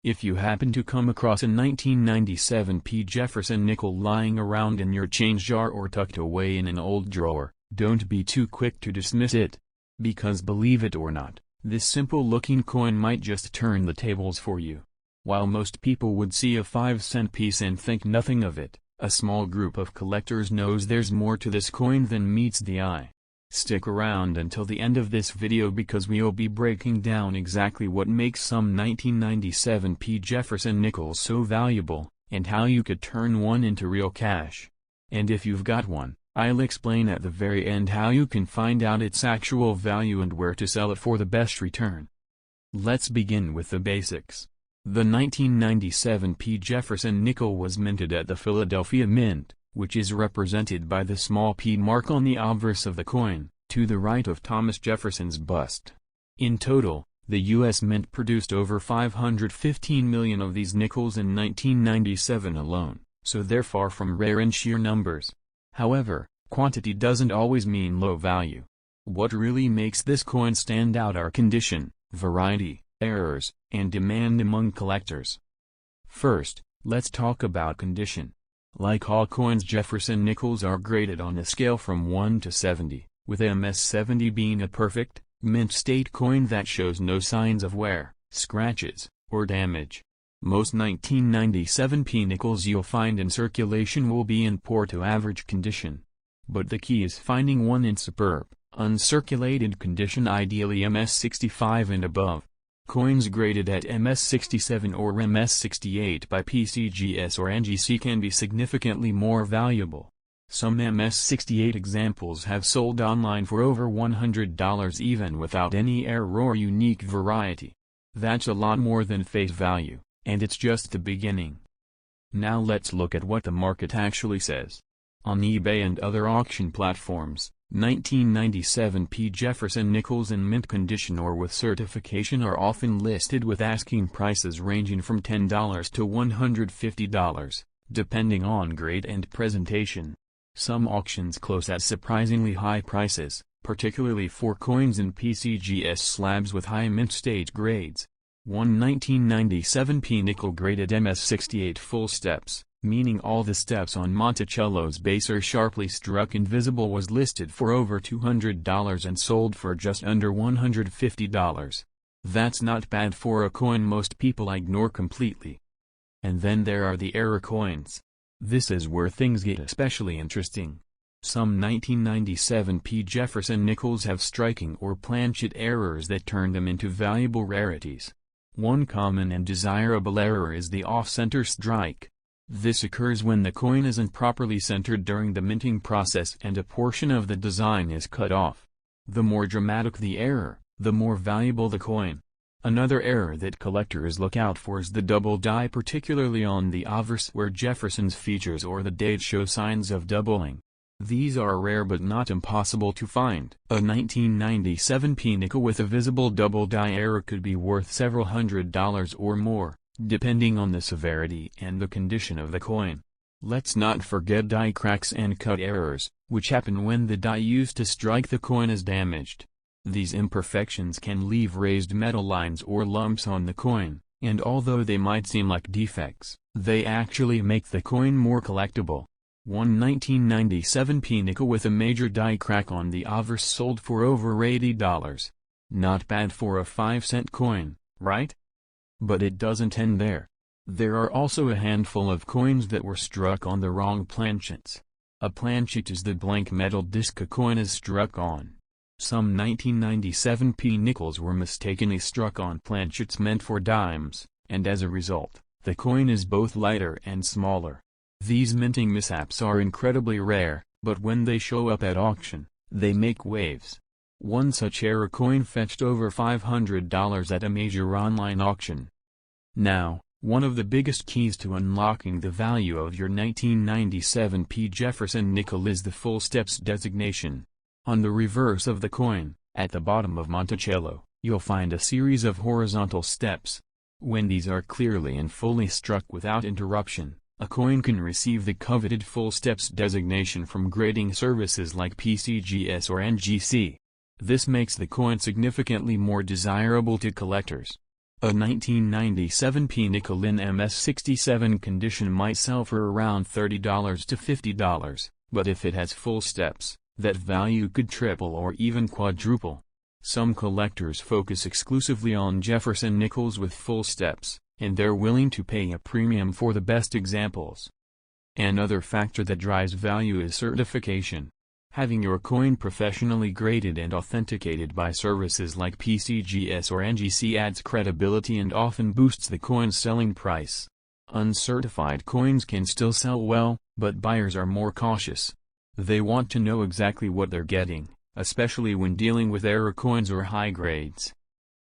If you happen to come across a 1997 P. Jefferson nickel lying around in your change jar or tucked away in an old drawer, don't be too quick to dismiss it. Because believe it or not, this simple-looking coin might just turn the tables for you. While most people would see a 5-cent piece and think nothing of it, a small group of collectors knows there's more to this coin than meets the eye. Stick around until the end of this video because we'll be breaking down exactly what makes some 1997 P. Jefferson nickels so valuable, and how you could turn one into real cash. And if you've got one, I'll explain at the very end how you can find out its actual value and where to sell it for the best return. Let's begin with the basics. The 1997 P. Jefferson nickel was minted at the Philadelphia Mint, which is represented by the small P mark on the obverse of the coin, to the right of Thomas Jefferson's bust. In total, the U.S. Mint produced over 515 million of these nickels in 1997 alone, so they're far from rare in sheer numbers. However, quantity doesn't always mean low value. What really makes this coin stand out are condition, variety, errors, and demand among collectors. First, let's talk about condition. Like all coins, Jefferson nickels are graded on a scale from 1 to 70, with MS 70 being a perfect, mint state coin that shows no signs of wear, scratches, or damage. Most 1997 P nickels you'll find in circulation will be in poor to average condition. But the key is finding one in superb, uncirculated condition, ideally MS 65 and above. Coins graded at MS 67 or MS 68 by PCGS or NGC can be significantly more valuable. Some MS 68 examples have sold online for over $100 even without any error or unique variety. That's a lot more than face value, and it's just the beginning. Now let's look at what the market actually says. On eBay and other auction platforms, 1997 P. Jefferson nickels in mint condition or with certification are often listed with asking prices ranging from $10 to $150, depending on grade and presentation. Some auctions close at surprisingly high prices, particularly for coins in PCGS slabs with high mint state grades. One 1997 P nickel graded MS 68 full steps, meaning all the steps on Monticello's base are sharply struck and visible, was listed for over $200 and sold for just under $150. That's not bad for a coin most people ignore completely. And then there are the error coins. This is where things get especially interesting. Some 1997 P. Jefferson nickels have striking or planchet errors that turn them into valuable rarities. One common and desirable error is the off-center strike. This occurs when the coin isn't properly centered during the minting process and a portion of the design is cut off. The more dramatic the error, the more valuable the coin. Another error that collectors look out for is the double die, particularly on the obverse where Jefferson's features or the date show signs of doubling. These are rare but not impossible to find. A 1997 P nickel with a visible double die error could be worth several $100s or more, depending on the severity and the condition of the coin. Let's not forget die cracks and cut errors, which happen when the die used to strike the coin is damaged. These imperfections can leave raised metal lines or lumps on the coin, and although they might seem like defects, they actually make the coin more collectible. One 1997 P nickel with a major die crack on the obverse sold for over $80. Not bad for a 5-cent coin, right? But it doesn't end there. There are also a handful of coins that were struck on the wrong planchets. A planchet is the blank metal disc a coin is struck on. Some 1997 P nickels were mistakenly struck on planchets meant for dimes, and as a result, the coin is both lighter and smaller. These minting mishaps are incredibly rare, but when they show up at auction, they make waves. One such error coin fetched over $500 at a major online auction. Now, one of the biggest keys to unlocking the value of your 1997 P. Jefferson nickel is the full steps designation. On the reverse of the coin, at the bottom of Monticello, you'll find a series of horizontal steps. When these are clearly and fully struck without interruption, a coin can receive the coveted full steps designation from grading services like PCGS or NGC. This makes the coin significantly more desirable to collectors. A 1997 P nickel in MS67 condition might sell for around $30 to $50, but if it has full steps, that value could triple or even quadruple. Some collectors focus exclusively on Jefferson nickels with full steps, and they're willing to pay a premium for the best examples. Another factor that drives value is certification. Having your coin professionally graded and authenticated by services like PCGS or NGC adds credibility and often boosts the coin's selling price. Uncertified coins can still sell well, but buyers are more cautious. They want to know exactly what they're getting, especially when dealing with error coins or high grades.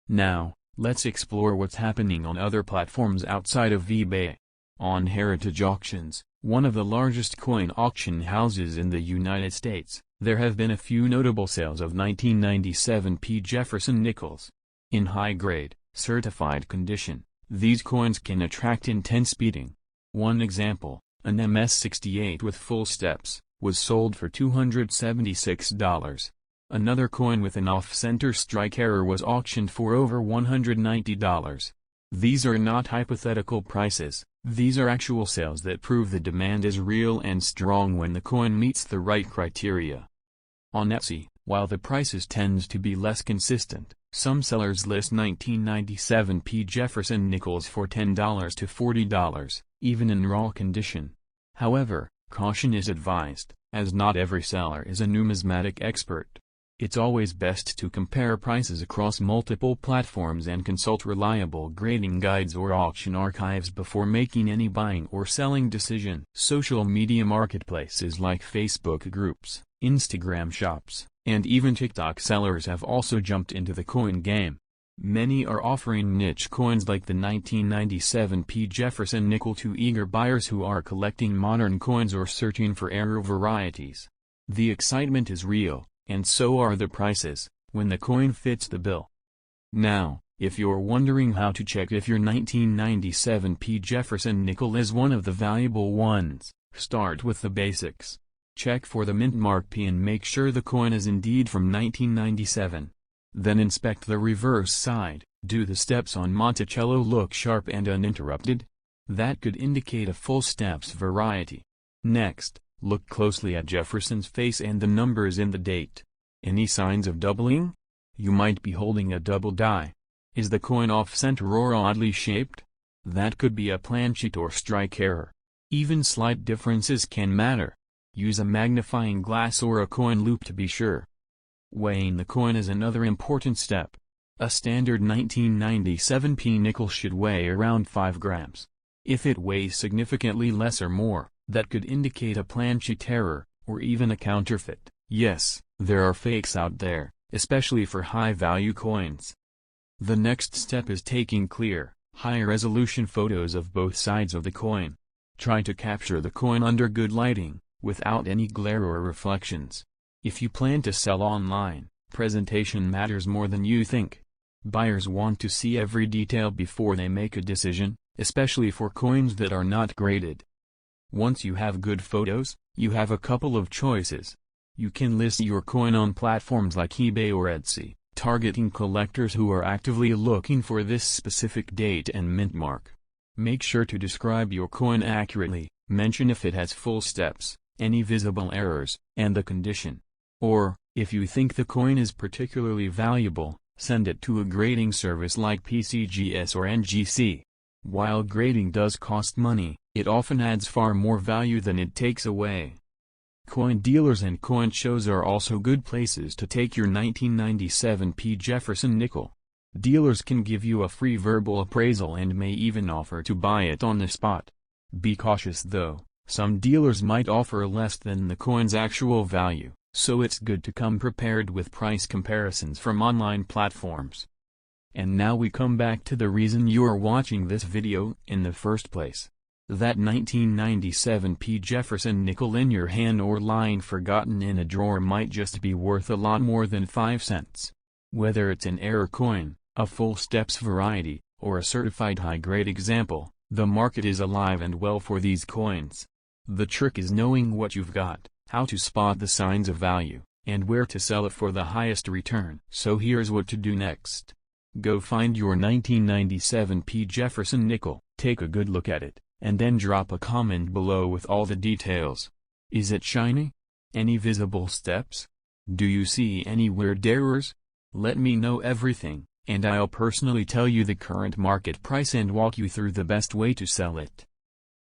Now, let's explore what's happening on other platforms outside of eBay. On heritage auctions, one of the largest coin auction houses in the United States, there have been a few notable sales of 1997 P. Jefferson nickels. In high-grade, certified condition, these coins can attract intense bidding. One example, an MS68 with full steps, was sold for $276. Another coin with an off-center strike error was auctioned for over $190. These are not hypothetical prices, these are actual sales that prove the demand is real and strong when the coin meets the right criteria. On Etsy, while the prices tends to be less consistent, some sellers list 1997 P. Jefferson nickels for $10 to $40, even in raw condition. However, caution is advised, as not every seller is a numismatic expert. It's always best to compare prices across multiple platforms and consult reliable grading guides or auction archives before making any buying or selling decision. Social media marketplaces like Facebook groups, Instagram shops, and even TikTok sellers have also jumped into the coin game. Many are offering niche coins like the 1997 P. Jefferson nickel to eager buyers who are collecting modern coins or searching for error varieties. The excitement is real, and so are the prices, when the coin fits the bill. Now, if you're wondering how to check if your 1997 P. Jefferson nickel is one of the valuable ones, start with the basics. Check for the mint mark P and make sure the coin is indeed from 1997. Then inspect the reverse side. Do the steps on Monticello look sharp and uninterrupted? That could indicate a full steps variety. Next, look closely at Jefferson's face and the numbers in the date. Any signs of doubling? You might be holding a double die. Is the coin off-center or oddly shaped? That could be a planchet or strike error. Even slight differences can matter. Use a magnifying glass or a coin loop to be sure. Weighing the coin is another important step. A standard 1997 P nickel should weigh around 5 grams. If it weighs significantly less or more, that could indicate a planchet error, or even a counterfeit. Yes, there are fakes out there, especially for high-value coins. The next step is taking clear, high-resolution photos of both sides of the coin. Try to capture the coin under good lighting, without any glare or reflections. If you plan to sell online, presentation matters more than you think. Buyers want to see every detail before they make a decision, especially for coins that are not graded. Once you have good photos, you have a couple of choices. You can list your coin on platforms like eBay or Etsy, targeting collectors who are actively looking for this specific date and mint mark. Make sure to describe your coin accurately, mention if it has full steps, any visible errors, and the condition. Or, if you think the coin is particularly valuable, send it to a grading service like PCGS or NGC. While grading does cost money, it often adds far more value than it takes away. Coin dealers and coin shows are also good places to take your 1997 P. Jefferson nickel. Dealers can give you a free verbal appraisal and may even offer to buy it on the spot. Be cautious though, some dealers might offer less than the coin's actual value, so it's good to come prepared with price comparisons from online platforms. And now we come back to the reason you're watching this video in the first place. That 1997 P. Jefferson nickel in your hand or lying forgotten in a drawer might just be worth a lot more than 5 cents. Whether it's an error coin, a full steps variety, or a certified high-grade example, the market is alive and well for these coins. The trick is knowing what you've got, how to spot the signs of value, and where to sell it for the highest return. So here's what to do next. Go find your 1997 P. Jefferson nickel, take a good look at it, and then drop a comment below with all the details. Is it shiny? Any visible steps? Do you see any weird errors? Let me know everything, and I'll personally tell you the current market price and walk you through the best way to sell it.